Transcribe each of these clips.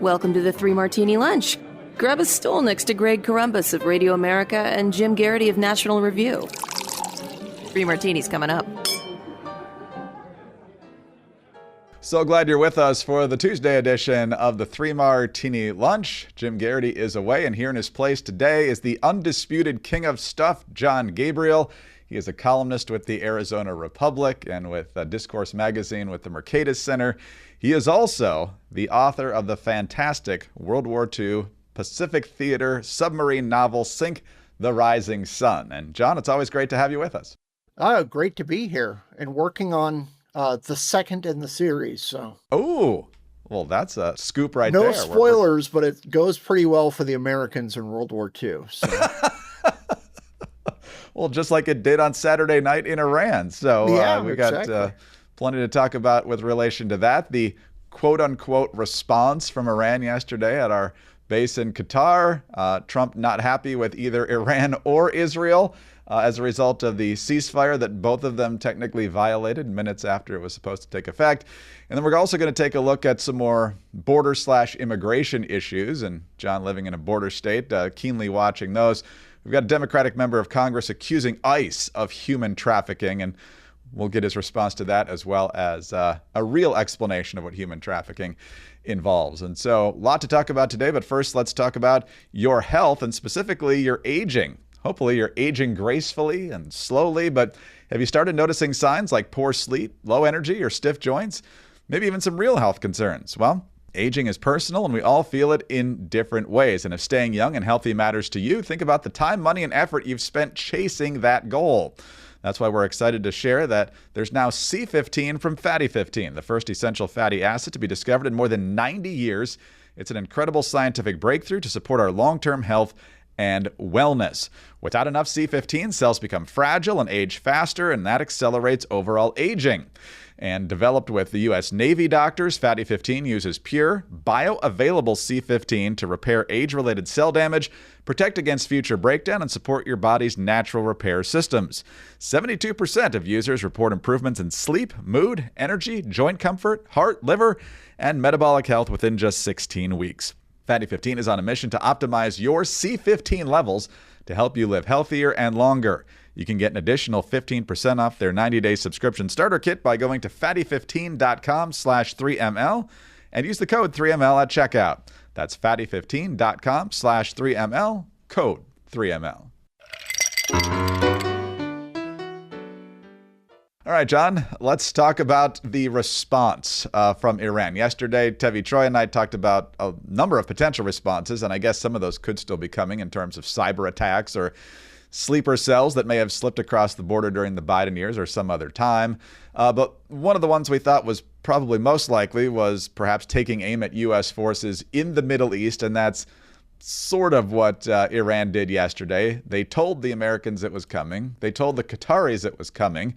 Welcome to the Three Martini Lunch. Grab a stool next to Greg Corombos of Radio America and Jim Garrity of National Review. Three Martinis coming up. So glad you're with us for the Tuesday edition of the Three Martini Lunch. Jim Garrity is away, and here in his place today is the undisputed king of stuff, Jon Gabriel. He is a columnist with the Arizona Republic and with Discourse Magazine with the Mercatus Center. He is also the author of the fantastic World War II Pacific Theater submarine novel, Sink the Rising Sun. And Jon, it's always great to have you with us. Oh, great to be here and working on the second in the series. So. Oh, well, that's a scoop right there. No spoilers, but it goes pretty well for the Americans in World War II. So. Well, just like it did on Saturday night in Iran. So we've got plenty to talk about with relation to that. The quote-unquote response from Iran yesterday at our base in Qatar. Trump not happy with either Iran or Israel as a result of the ceasefire that both of them technically violated minutes after it was supposed to take effect. And then we're also going to take a look at some more border/immigration issues. And Jon, living in a border state, keenly watching those. We've got a Democratic member of Congress accusing ICE of human trafficking, and we'll get his response to that, as well as a real explanation of what human trafficking involves. And so a lot to talk about today, but first let's talk about your health and specifically your aging. Hopefully you're aging gracefully and slowly, but have you started noticing signs like poor sleep, low energy, or stiff joints? Maybe even some real health concerns. Well, aging is personal, and we all feel it in different ways. And if staying young and healthy matters to you, think about the time, money, and effort you've spent chasing that goal. That's why we're excited to share that there's now C15 from Fatty 15, the first essential fatty acid to be discovered in more than 90 years. It's an incredible scientific breakthrough to support our long-term health and wellness. Without enough C15, cells become fragile and age faster, and that accelerates overall aging. And developed with the U.S. Navy doctors, Fatty 15 uses pure, bioavailable C15 to repair age-related cell damage, protect against future breakdown, and support your body's natural repair systems. 72% of users report improvements in sleep, mood, energy, joint comfort, heart, liver, and metabolic health within just 16 weeks. Fatty 15 is on a mission to optimize your C15 levels to help you live healthier and longer. You can get an additional 15% off their 90-day subscription starter kit by going to fatty15.com/3ml and use the code 3ml at checkout. That's fatty15.com/3ml, code 3ml. All right, Jon, let's talk about the response from Iran. Yesterday, Tevi Troy and I talked about a number of potential responses, and I guess some of those could still be coming in terms of cyber attacks or sleeper cells that may have slipped across the border during the Biden years or some other time. But one of the ones we thought was probably most likely was perhaps taking aim at U.S. forces in the Middle East, and that's sort of what Iran did yesterday. They told the Americans it was coming. They told the Qataris it was coming.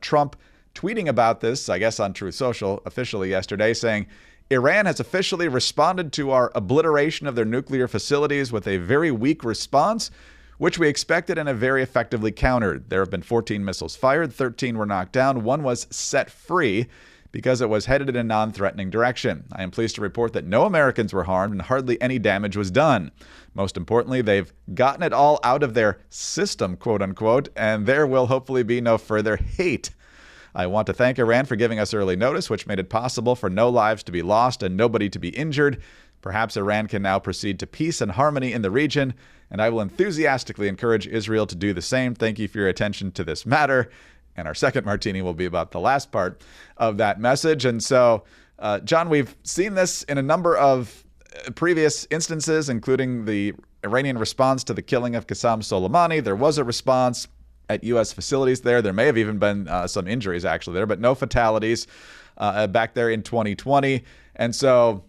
Trump tweeting about this, I guess on Truth Social, officially yesterday, saying, Iran has officially responded to our obliteration of their nuclear facilities with a very weak response, which we expected and have very effectively countered. There have been 14 missiles fired, 13 were knocked down, one was set free because it was headed in a non-threatening direction. I am pleased to report that no Americans were harmed and hardly any damage was done. Most importantly, they've gotten it all out of their system, quote unquote, and there will hopefully be no further hate. I want to thank Iran for giving us early notice, which made it possible for no lives to be lost and nobody to be injured. Perhaps Iran can now proceed to peace and harmony in the region, and I will enthusiastically encourage Israel to do the same. Thank you for your attention to this matter. And our second martini will be about the last part of that message. And so, Jon, we've seen this in a number of previous instances, including the Iranian response to the killing of Qasem Soleimani. There was a response at U.S. facilities there. There may have even been some injuries actually there, but no fatalities back there in 2020. And so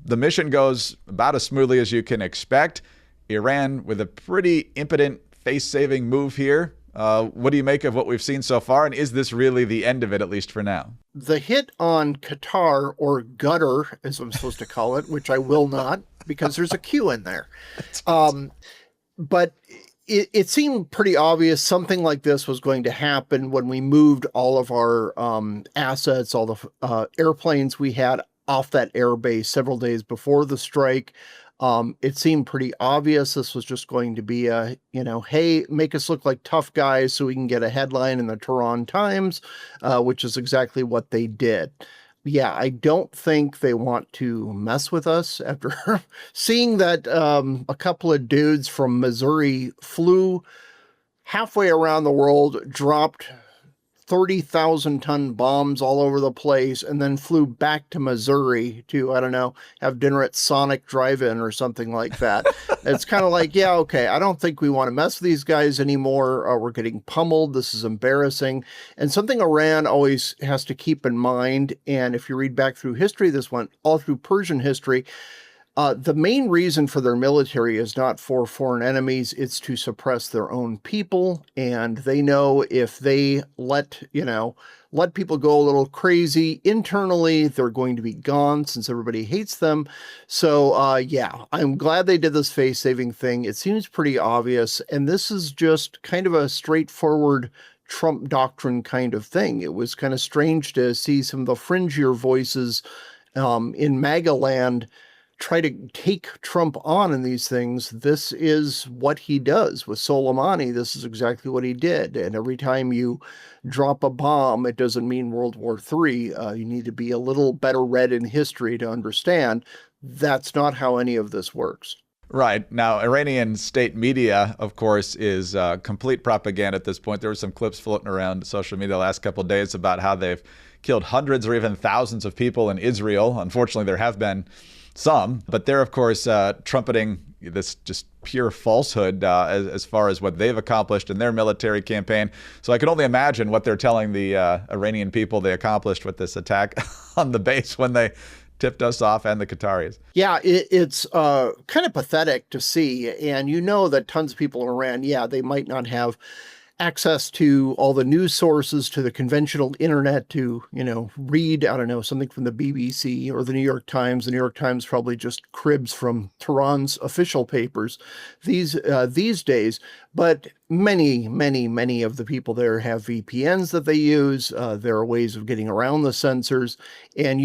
the mission goes about as smoothly as you can expect. Iran with a pretty impotent face-saving move here. What do you make of what we've seen so far? And is this really the end of it, at least for now? The hit on Qatar, or gutter, as I'm supposed to call it, which I will not, because there's a Q in there. But it seemed pretty obvious something like this was going to happen when we moved all of our assets, all the airplanes we had off that air base several days before the strike. It seemed pretty obvious this was just going to be a, hey, make us look like tough guys so we can get a headline in the Tehran Times, which is exactly what they did. Yeah, I don't think they want to mess with us after seeing that a couple of dudes from Missouri flew halfway around the world, dropped 30,000-ton bombs all over the place, and then flew back to Missouri to, I don't know, have dinner at Sonic Drive-In or something like that. It's kind of like, yeah, okay, I don't think we want to mess with these guys anymore. We're getting pummeled. This is embarrassing. And something Iran always has to keep in mind, and if you read back through history, this went all through Persian history, the main reason for their military is not for foreign enemies, it's to suppress their own people. And they know if they let people go a little crazy internally, they're going to be gone since everybody hates them. So, yeah, I'm glad they did this face-saving thing. It seems pretty obvious. And this is just kind of a straightforward Trump doctrine kind of thing. It was kind of strange to see some of the fringier voices in MAGA land try to take Trump on in these things. This is what he does with Soleimani. This is exactly what he did. And every time you drop a bomb, it doesn't mean World War III. You need to be a little better read in history to understand that's not how any of this works. Right. Now, Iranian state media, of course, is complete propaganda at this point. There were some clips floating around social media the last couple of days about how they've killed hundreds or even thousands of people in Israel. Unfortunately, there have been some, but they're, of course, trumpeting this just pure falsehood as far as what they've accomplished in their military campaign. So I can only imagine what they're telling the Iranian people they accomplished with this attack on the base when they tipped us off, and the Qataris. Yeah, it's kind of pathetic to see. And you know that tons of people in Iran, yeah, they might not have access to all the news sources, to the conventional internet, to, read, I don't know, something from the BBC or the New York Times. The New York Times probably just cribs from Tehran's official papers these days. But many of the people there have VPNs that they use. There are ways of getting around the censors. And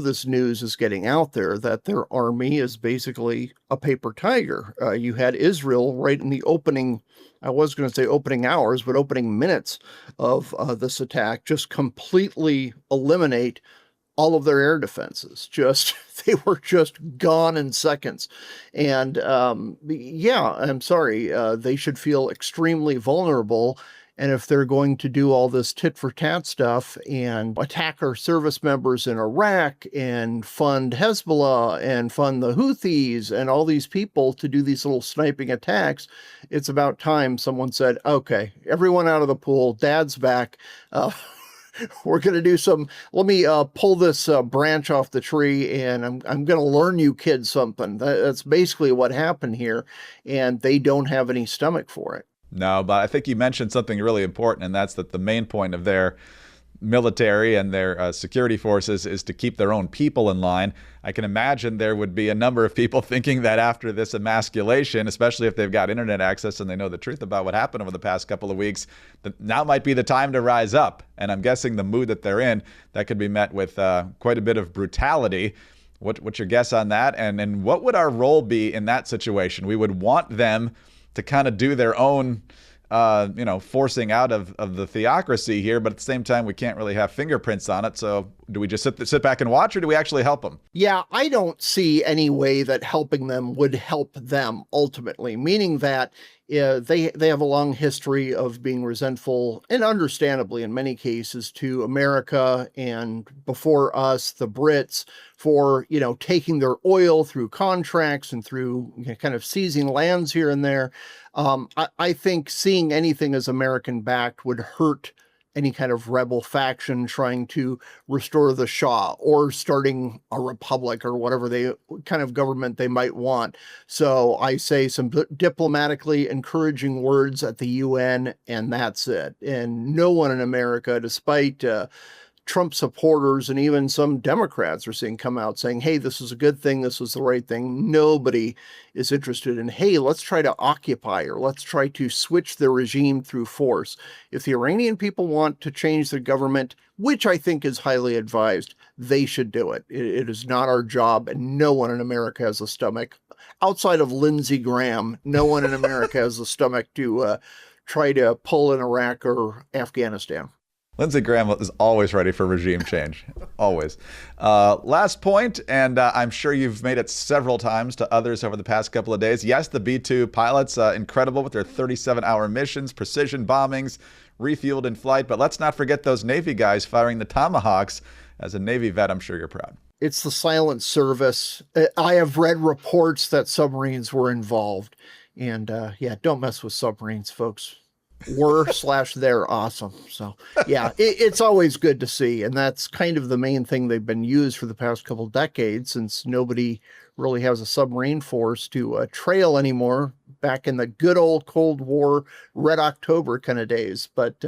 this news is getting out there that their army is basically a paper tiger. You had Israel right in the opening, I was going to say opening hours, but opening minutes of this attack, just completely eliminate all of their air defenses. They were just gone in seconds. And yeah, I'm sorry, they should feel extremely vulnerable. And if they're going to do all this tit for tat stuff and attack our service members in Iraq and fund Hezbollah and fund the Houthis and all these people to do these little sniping attacks, it's about time someone said, okay, everyone out of the pool, Dad's back. We're going to do let me pull this branch off the tree, and I'm going to learn you kids something. That's basically what happened here. And they don't have any stomach for it. No, but I think you mentioned something really important, and that's that the main point of their military and their security forces is to keep their own people in line. I can imagine there would be a number of people thinking that after this emasculation, especially if they've got internet access and they know the truth about what happened over the past couple of weeks, that now might be the time to rise up. And I'm guessing the mood that they're in, that could be met with quite a bit of brutality. What's your guess on that? And what would our role be in that situation? We would want them to kind of do their own, forcing out of the theocracy here, but at the same time, we can't really have fingerprints on it. So do we just sit back and watch, or do we actually help them? Yeah, I don't see any way that helping them would help them ultimately, meaning that they have a long history of being resentful, and understandably in many cases, to America and before us, the Brits, for, taking their oil through contracts and through kind of seizing lands here and there. I think seeing anything as American-backed would hurt any kind of rebel faction trying to restore the Shah or starting a republic or whatever kind of government they might want. So I say some diplomatically encouraging words at the UN, and that's it. And no one in America, despite Trump supporters and even some Democrats are seeing come out saying, hey, this is a good thing. This was the right thing. Nobody is interested in, hey, let's try to occupy or let's try to switch the regime through force. If the Iranian people want to change their government, which I think is highly advised, they should do it. It is not our job, and no one in America has a stomach. Outside of Lindsey Graham, no one in America has the stomach to try to pull in Iraq or Afghanistan. Lindsey Graham is always ready for regime change. Always. Last point, and I'm sure you've made it several times to others over the past couple of days. Yes, the B-2 pilots, incredible with their 37-hour missions, precision bombings, refueled in flight. But let's not forget those Navy guys firing the Tomahawks. As a Navy vet, I'm sure you're proud. It's the silent service. I have read reports that submarines were involved. And yeah, don't mess with submarines, folks. They're awesome. So yeah, it's always good to see. And that's kind of the main thing they've been used for the past couple decades, since nobody really has a submarine force to trail anymore back in the good old Cold War, Red October kind of days. But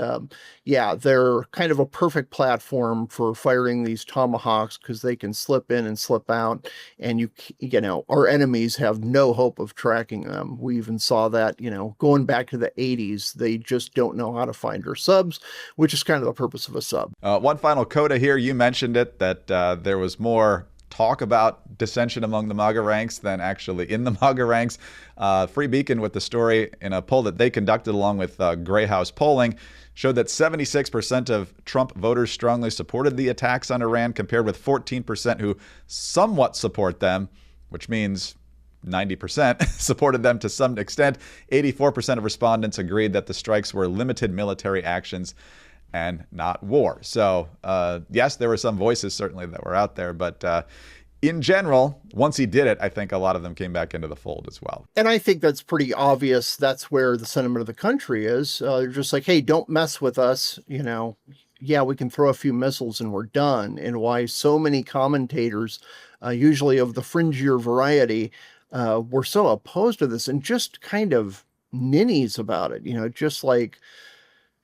yeah, they're kind of a perfect platform for firing these Tomahawks because they can slip in and slip out. And you know, our enemies have no hope of tracking them. We even saw that, you know, going back to the 80s, they just don't know how to find our subs, which is kind of the purpose of a sub. One final coda here. You mentioned it, that there was more talk about dissension among the MAGA ranks than actually in the MAGA ranks. Free Beacon, with the story in a poll that they conducted along with Gray House Polling, showed that 76% of Trump voters strongly supported the attacks on Iran, compared with 14% who somewhat support them, which means 90% supported them to some extent. 84% of respondents agreed that the strikes were limited military actions and not war. So, yes, there were some voices certainly that were out there, but in general, once he did it, I think a lot of them came back into the fold as well. And I think that's pretty obvious. That's where the sentiment of the country is. They're just like, hey, don't mess with us. You know, yeah, we can throw a few missiles and we're done. And why so many commentators, usually of the fringier variety, were so opposed to this and just kind of ninnies about it, you know, just like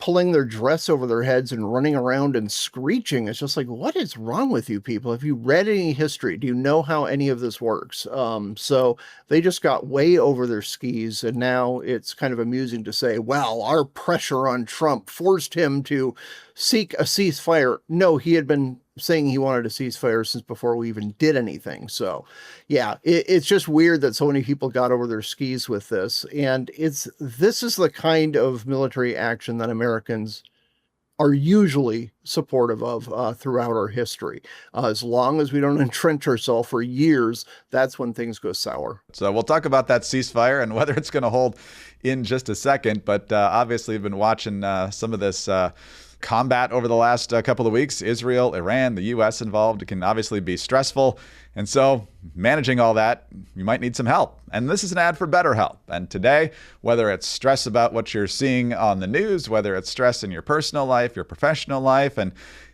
pulling their dress over their heads and running around and screeching. It's just like, what is wrong with you people? Have you read any history? Do you know how any of this works? So they just got way over their skis. And now it's kind of amusing to say, well, our pressure on Trump forced him to seek a ceasefire. No, he had been saying he wanted a ceasefire since before we even did anything. So yeah, it's just weird that so many people got over their skis with this. And this is the kind of military action that Americans are usually supportive of throughout our history. As long as we don't entrench ourselves for years, that's when things go sour. So we'll talk about that ceasefire and whether it's going to hold in just a second. But obviously, we've been watching some of this combat over the last couple of weeks. Israel, Iran, the U.S. involved. It can obviously be stressful. And so managing all that, you might need some help. And this is an ad for BetterHelp. And today, whether it's stress about what you're seeing on the news, whether it's stress in your personal life, your professional life, and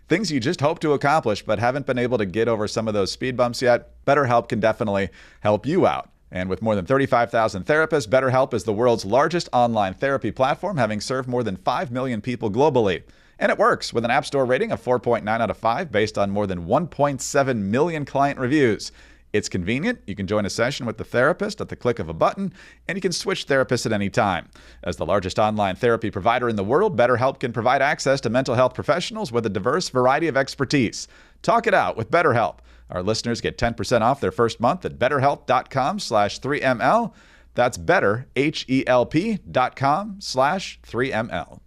things you just hope to accomplish but haven't been able to get over some of those speed bumps yet, BetterHelp can definitely help you out. And with more than 35,000 therapists, BetterHelp is the world's largest online therapy platform, having served more than 5 million people globally. And it works with an App Store rating of 4.9 out of 5 based on more than 1.7 million client reviews. It's convenient. You can join a session with the therapist at the click of a button, and you can switch therapists at any time. As the largest online therapy provider in the world, BetterHelp can provide access to mental health professionals with a diverse variety of expertise. Talk it out with BetterHelp. Our listeners get 10% off their first month at betterhelp.com/3ml. That's betterhelp.com/3ml.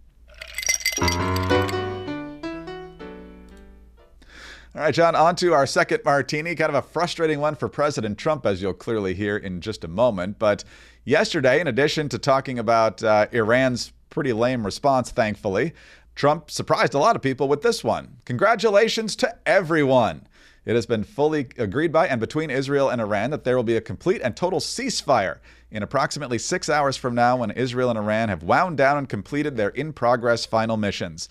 All right, John, on to our second martini. Kind of a frustrating one for President Trump, as you'll clearly hear in just a moment. But yesterday, in addition to talking about Iran's pretty lame response, thankfully, Trump surprised a lot of people with this one. Congratulations to everyone. It has been fully agreed by and between Israel and Iran that there will be a complete and total ceasefire in approximately 6 hours from now, when Israel and Iran have wound down and completed their in-progress final missions.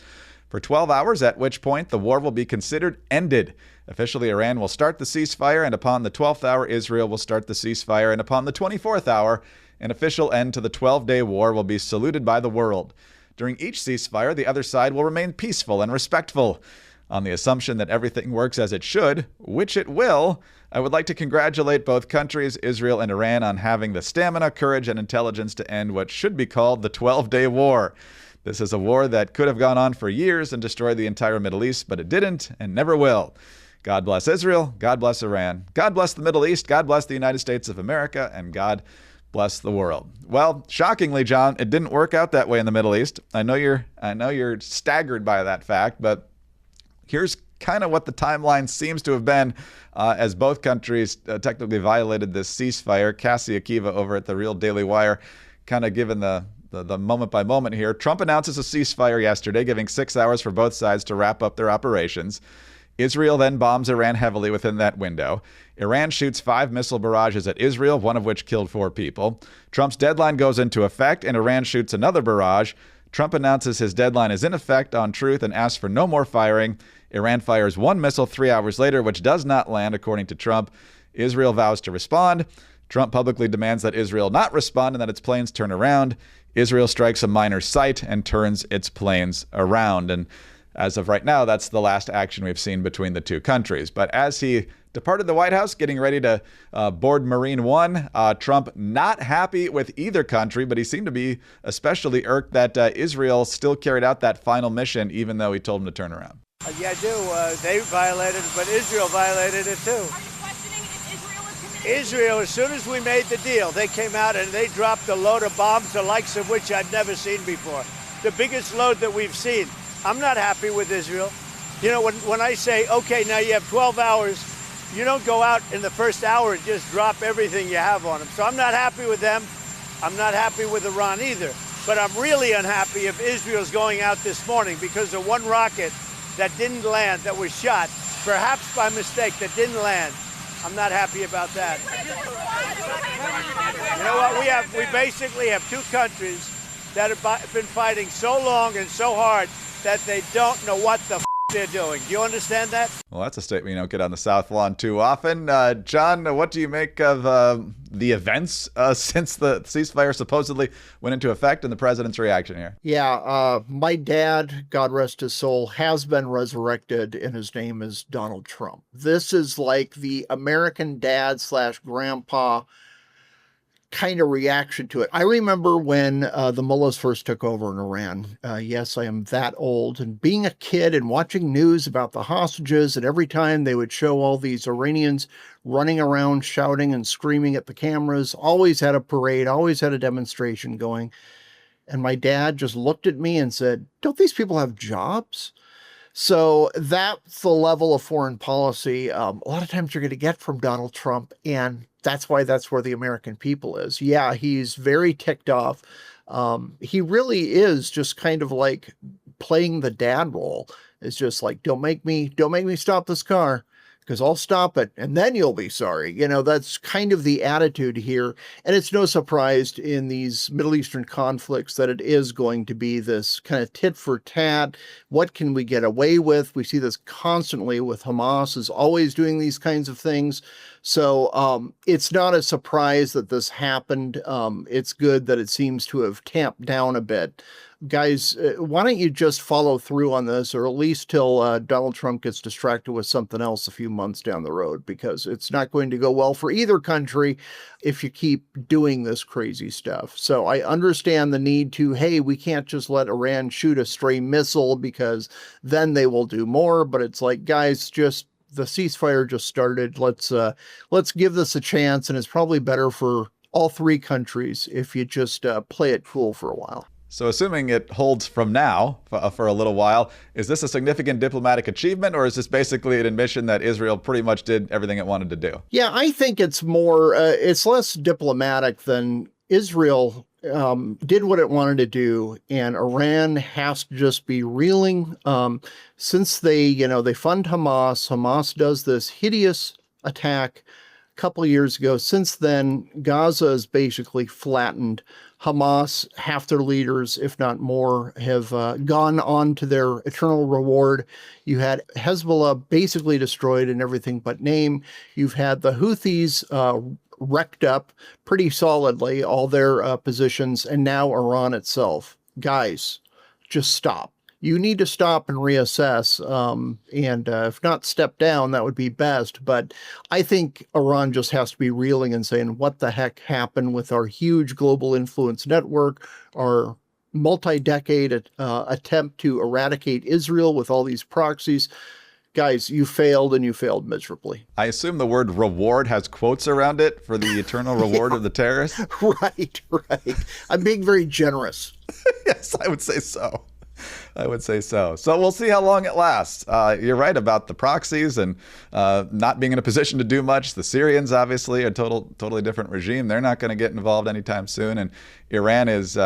For 12 hours, at which point the war will be considered ended. Officially, Iran will start the ceasefire, and upon the 12th hour, Israel will start the ceasefire, and upon the 24th hour, an official end to the 12-day war will be saluted by the world. During each ceasefire, the other side will remain peaceful and respectful. On the assumption that everything works as it should, which it will, I would like to congratulate both countries, Israel and Iran, on having the stamina, courage, and intelligence to end what should be called the 12-day war. This is a war that could have gone on for years and destroyed the entire Middle East, but it didn't and never will. God bless Israel, God bless Iran, God bless the Middle East, God bless the United States of America, and God bless the world. Well, shockingly, Jon, it didn't work out that way in the Middle East. I know you're staggered by that fact, but here's kind of what the timeline seems to have been as both countries technically violated this ceasefire. Cassie Akiva over at the Real Daily Wire kind of given the moment by moment here. Trump announces a ceasefire yesterday, giving 6 hours for both sides to wrap up their operations. Israel then bombs Iran heavily within that window. Iran shoots 5 missile barrages at Israel, one of which killed 4 people. Trump's deadline goes into effect, and Iran shoots another barrage. Trump announces his deadline is in effect on truth and asks for no more firing. Iran fires 1 missile 3 hours later, which does not land, according to Trump. Israel vows to respond. Trump publicly demands that Israel not respond and that its planes turn around. Israel strikes a minor site and turns its planes around. And as of right now, that's the last action we've seen between the two countries. But as he departed the White House, getting ready to board Marine One, Trump not happy with either country, but he seemed to be especially irked that Israel still carried out that final mission, even though he told him to turn around. Yeah, I do. They violated it, but Israel violated it too. Are you questioning if Israel is committed? Israel, as soon as we made the deal, they came out and they dropped a load of bombs, the likes of which I'd never seen before. The biggest load that we've seen. I'm not happy with Israel. You know, when I say, okay, now you have 12 hours, you don't go out in the first hour and just drop everything you have on them. So I'm not happy with them. I'm not happy with Iran either. But I'm really unhappy if Israel's going out this morning because of one rocket that didn't land, that was shot, perhaps by mistake, that didn't land. I'm not happy about that. You know what? We basically have two countries that have been fighting so long and so hard that they don't know what the they're doing. Do you understand that? Well, that's a statement you don't get on the South Lawn too often. Jon, what do you make of the events since the ceasefire supposedly went into effect and the president's reaction here? Yeah, my dad, God rest his soul, has been resurrected, and his name is Donald Trump. This is like the American dad / grandpa kind of reaction to it. I remember when the mullahs first took over in Iran. Yes, I am that old. And being a kid and watching news about the hostages, and every time they would show all these Iranians running around shouting and screaming at the cameras, always had a parade, always had a demonstration going. And my dad just looked at me and said, "Don't these people have jobs?" So that's the level of foreign policy a lot of times you're going to get from Donald Trump, and that's why that's where the American people is. Yeah, he's very ticked off. He really is just kind of like playing the dad role. It's just like, don't make me stop this car, because I'll stop it and then you'll be sorry. You know, that's kind of the attitude here. And it's no surprise in these Middle Eastern conflicts that it is going to be this kind of tit for tat. What can we get away with? We see this constantly with Hamas is always doing these kinds of things. So it's not a surprise that this happened. It's good that it seems to have tamped down a bit. Guys, why don't you just follow through on this, or at least till Donald Trump gets distracted with something else a few months down the road, because it's not going to go well for either country if you keep doing this crazy stuff. So I understand the need to, hey, we can't just let Iran shoot a stray missile because then they will do more. But it's like, guys, just the ceasefire just started. Let's give this a chance, and it's probably better for all three countries if you just play it cool for a while. So assuming it holds from now for a little while, is this a significant diplomatic achievement, or is this basically an admission that Israel pretty much did everything it wanted to do? Yeah, I think it's more, it's less diplomatic than Israel did what it wanted to do, and Iran has to just be reeling. Since they fund Hamas, Hamas does this hideous attack a couple of years ago. Since then, Gaza is basically flattened. Hamas, half their leaders, if not more, have gone on to their eternal reward. You had Hezbollah basically destroyed in everything but name. You've had the Houthis wrecked up pretty solidly, all their positions, and now Iran itself. Guys, just stop. you need to stop and reassess. And if not step down, that would be best. But I think Iran just has to be reeling and saying, what the heck happened with our huge global influence network, our multi-decade attempt to eradicate Israel with all these proxies? Guys, you failed, and you failed miserably. I assume the word reward has quotes around it for the eternal reward of the terrorists? Right. I'm being very generous. Yes, I would say so. So we'll see how long it lasts. You're right about the proxies and not being in a position to do much. The Syrians, obviously, a totally different regime. They're not going to get involved anytime soon. And Iran is,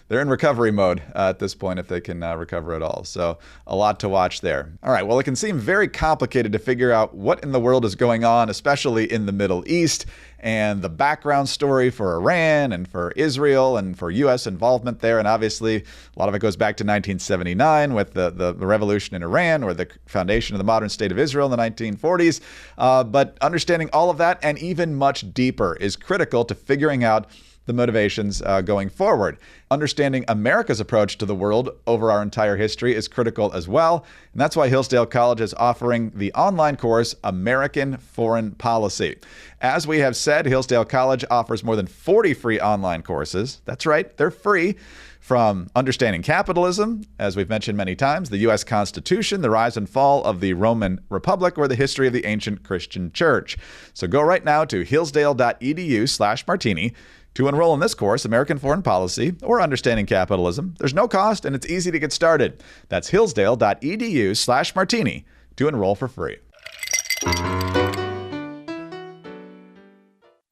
they're in recovery mode at this point, if they can recover at all. So a lot to watch there. All right, well, it can seem very complicated to figure out what in the world is going on, especially in the Middle East, and the background story for Iran and for Israel and for U.S. involvement there. And obviously, a lot of it goes back to 1979 with the revolution in Iran, or the foundation of the modern state of Israel in the 1940s. But understanding all of that and even much deeper is critical to figuring out the motivations going forward. Understanding America's approach to the world over our entire history is critical as well. And that's why Hillsdale College is offering the online course, American Foreign Policy. As we have said, Hillsdale College offers more than 40 free online courses. That's right, they're free. From understanding capitalism, as we've mentioned many times, the U.S. Constitution, the rise and fall of the Roman Republic, or the history of the ancient Christian church. So go right now to hillsdale.edu/martini to enroll in this course, American Foreign Policy, or Understanding Capitalism. There's no cost, and it's easy to get started. That's hillsdale.edu/martini to enroll for free.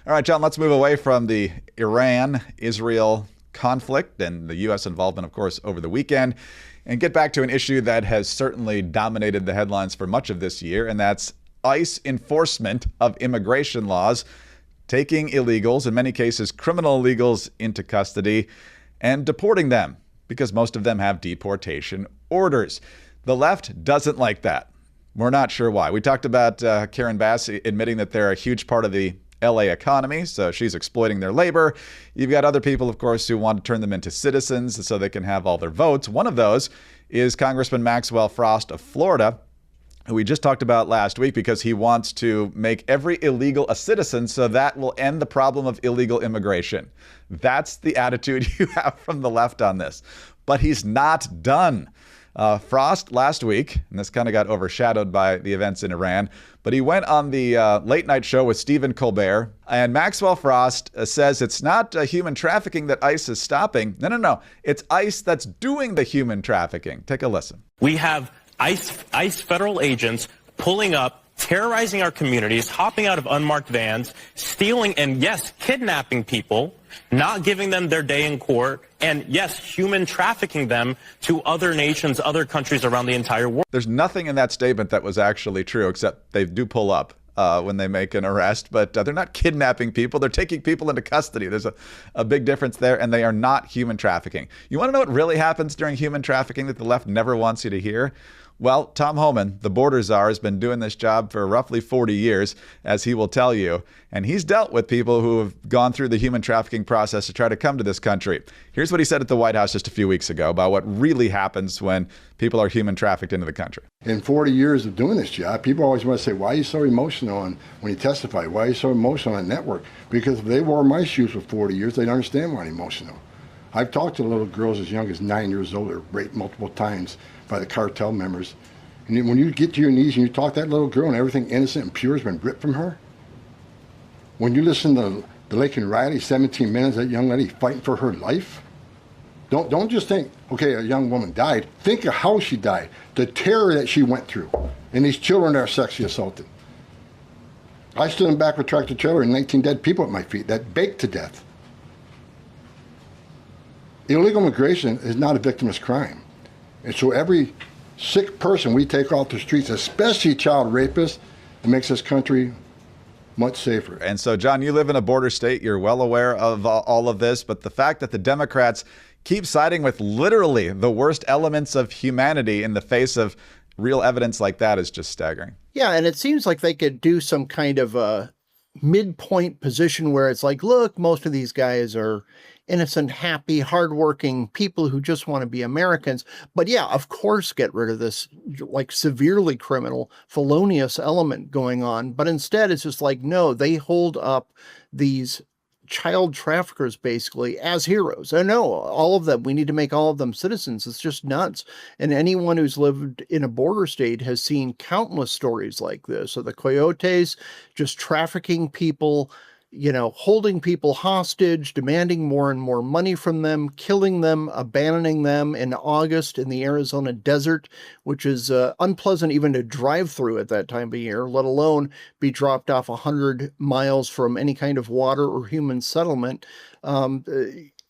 All right, John, let's move away from the Iran-Israel conflict and the U.S. involvement, of course, over the weekend, and get back to an issue that has certainly dominated the headlines for much of this year, and that's ICE enforcement of immigration laws, taking illegals, in many cases criminal illegals, into custody and deporting them, because most of them have deportation orders. The left doesn't like that. We're not sure why. We talked about Karen Bass admitting that they're a huge part of the LA economy, so she's exploiting their labor. You've got other people, of course, who want to turn them into citizens so they can have all their votes. One of those is Congressman Maxwell Frost of Florida, who we just talked about last week, because he wants to make every illegal a citizen, so that will end the problem of illegal immigration. That's the attitude you have from the left on this. But he's not done. Frost last week, and this kind of got overshadowed by the events in Iran, but he went on the late night show with Stephen Colbert, and Maxwell Frost says it's not human trafficking that ICE is stopping. No. It's ICE that's doing the human trafficking. Take a listen. We have ICE federal agents pulling up, terrorizing our communities, hopping out of unmarked vans, stealing and, yes, kidnapping people, not giving them their day in court, and, yes, human trafficking them to other nations, other countries around the entire world. There's nothing in that statement that was actually true, except they do pull up when they make an arrest, but they're not kidnapping people. They're taking people into custody. There's a big difference there, and they are not human trafficking. You want to know what really happens during human trafficking that the left never wants you to hear? Well, Tom Homan, the border czar, has been doing this job for roughly 40 years, as he will tell you, and he's dealt with people who have gone through the human trafficking process to try to come to this country. Here's what he said at the White House just a few weeks ago about what really happens when people are human trafficked into the country. In 40 years of doing this job, people always want to say, why are you so emotional when you testify? Why are you so emotional on network? Because if they wore my shoes for 40 years, they'd understand why I'm emotional. I've talked to little girls as young as 9 years old that were raped multiple times by the cartel members. And then when you get to your knees and you talk to that little girl and everything innocent and pure has been ripped from her, when you listen to the Laken Riley, 17 minutes, that young lady fighting for her life, don't just think, okay, a young woman died. Think of how she died, the terror that she went through, and these children that are sexually assaulted. I stood in the back of a tractor trailer and 19 dead people at my feet that baked to death. Illegal immigration is not a victimless crime. And so every sick person we take off the streets, especially child rapists, it makes this country much safer. And so, John, you live in a border state. You're well aware of all of this. But the fact that the Democrats keep siding with literally the worst elements of humanity in the face of real evidence like that is just staggering. Yeah, and it seems like they could do some kind of midpoint position where it's like, look, most of these guys are innocent, happy, hardworking people who just want to be Americans. But yeah, of course, get rid of this like severely criminal, felonious element going on. But instead, it's just like, no, they hold up these child traffickers basically as heroes. I know all of them. We need to make all of them citizens. It's just nuts. And anyone who's lived in a border state has seen countless stories like this. So the coyotes just trafficking people, holding people hostage, demanding more and more money from them, killing them, abandoning them in August in the Arizona desert, which is unpleasant even to drive through at that time of year, let alone be dropped off 100 miles from any kind of water or human settlement.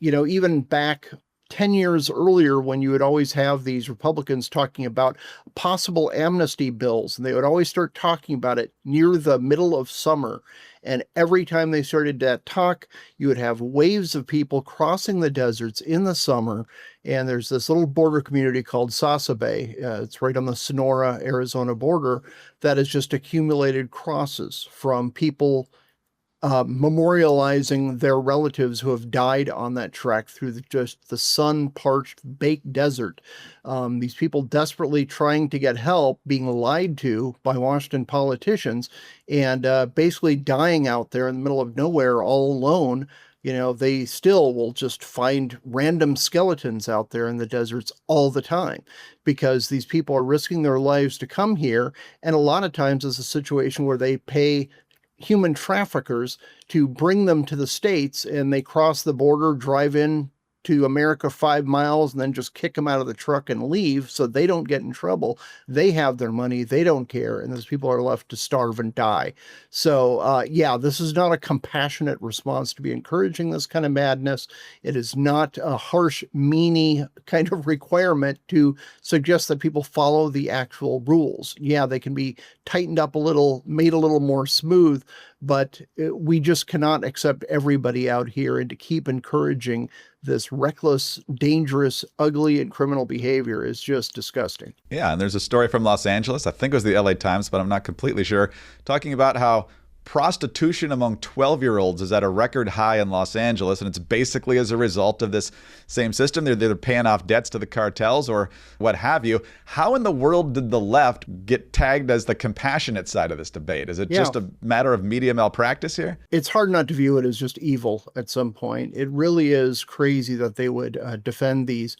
Even back 10 years earlier, when you would always have these Republicans talking about possible amnesty bills, and they would always start talking about it near the middle of summer. And every time they started that talk, you would have waves of people crossing the deserts in the summer. And there's this little border community called Sasabe. It's right on the Sonora, Arizona border that has just accumulated crosses from people memorializing their relatives who have died on that trek through just the sun-parched, baked desert. These people desperately trying to get help, being lied to by Washington politicians, and basically dying out there in the middle of nowhere all alone. They still will just find random skeletons out there in the deserts all the time because these people are risking their lives to come here. And a lot of times it's a situation where they pay human traffickers to bring them to the States, and they cross the border, drive in to America 5 miles, and then just kick them out of the truck and leave so they don't get in trouble. They have their money. They don't care. And those people are left to starve and die. So, this is not a compassionate response to be encouraging this kind of madness. It is not a harsh, meanie kind of requirement to suggest that people follow the actual rules. Yeah, they can be tightened up a little, made a little more smooth, but we just cannot accept everybody out here, and to keep encouraging this reckless, dangerous, ugly, and criminal behavior is just disgusting. Yeah, and there's a story from Los Angeles, I think it was the LA Times, but I'm not completely sure, talking about how prostitution among 12-year-olds is at a record high in Los Angeles, and it's basically as a result of this same system. They're either paying off debts to the cartels or what have you. How in the world did the left get tagged as the compassionate side of this debate? Is it just a matter of media malpractice here? It's hard not to view it as just evil at some point. It really is crazy that they would defend these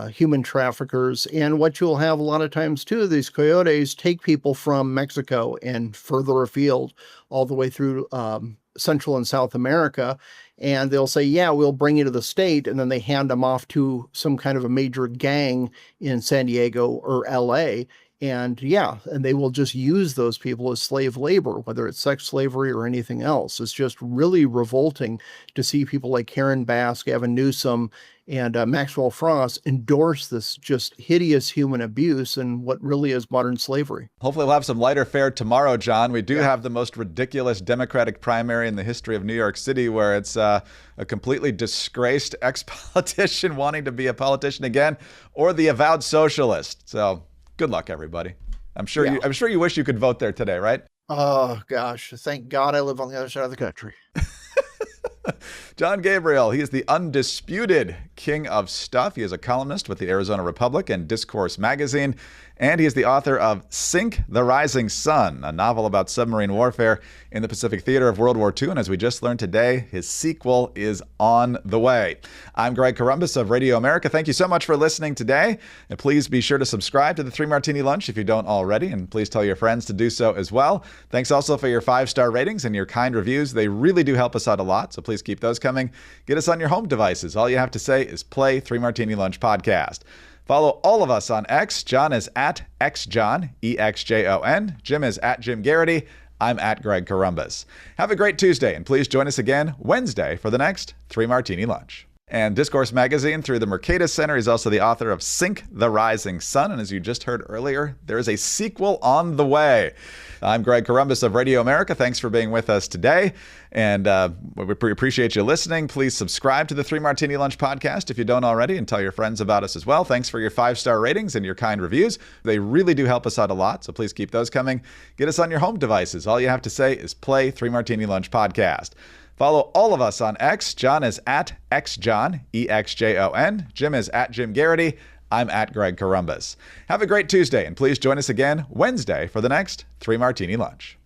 human traffickers. And what you'll have a lot of times too, these coyotes take people from Mexico and further afield all the way through Central and South America. And they'll say, yeah, we'll bring you to the state. And then they hand them off to some kind of a major gang in San Diego or LA. And they will just use those people as slave labor, whether it's sex slavery or anything else. It's just really revolting to see people like Karen Bass, Gavin Newsom, and Maxwell Frost endorse this just hideous human abuse and what really is modern slavery. Hopefully we'll have some lighter fare tomorrow, John. We do have the most ridiculous Democratic primary in the history of New York City, where it's a completely disgraced ex-politician wanting to be a politician again, or the avowed socialist. So good luck, everybody. I'm sure you wish you could vote there today, right? Oh, gosh. Thank God I live on the other side of the country. Jon Gabriel, he is the undisputed king of stuff. He is a columnist with the Arizona Republic and Discourse magazine, and he is the author of Sink the Rising Sun, a novel about submarine warfare in the Pacific theater of World War II. And as we just learned today, his sequel is on the way. I'm Greg Corombos of Radio America. Thank you so much for listening today. And please be sure to subscribe to the 3 Martini Lunch if you don't already. And please tell your friends to do so as well. Thanks also for your 5-star ratings and your kind reviews. They really do help us out a lot. So please keep those coming. Get us on your home devices. All you have to say is play 3 Martini Lunch podcast. Follow all of us on X. John is at XJon, EXJON. Jim is at Jim Garrity. I'm at Greg Corombos. Have a great Tuesday, and please join us again Wednesday for the next 3 Martini Lunch. and Discourse Magazine through the Mercatus Center. He's also the author of Sink the Rising Sun. And as you just heard earlier, there is a sequel on the way. I'm Greg Corumbus of Radio America. Thanks for being with us today. And we appreciate you listening. Please subscribe to the 3 Martini Lunch podcast if you don't already, and tell your friends about us as well. Thanks for your 5-star ratings and your kind reviews. They really do help us out a lot, so please keep those coming. Get us on your home devices. All you have to say is play 3 Martini Lunch podcast. Follow all of us on X. Jon is at XJon, EXJON. Jim is at Jim Garrity. I'm at Greg Corumbus. Have a great Tuesday, and please join us again Wednesday for the next 3 Martini Lunch.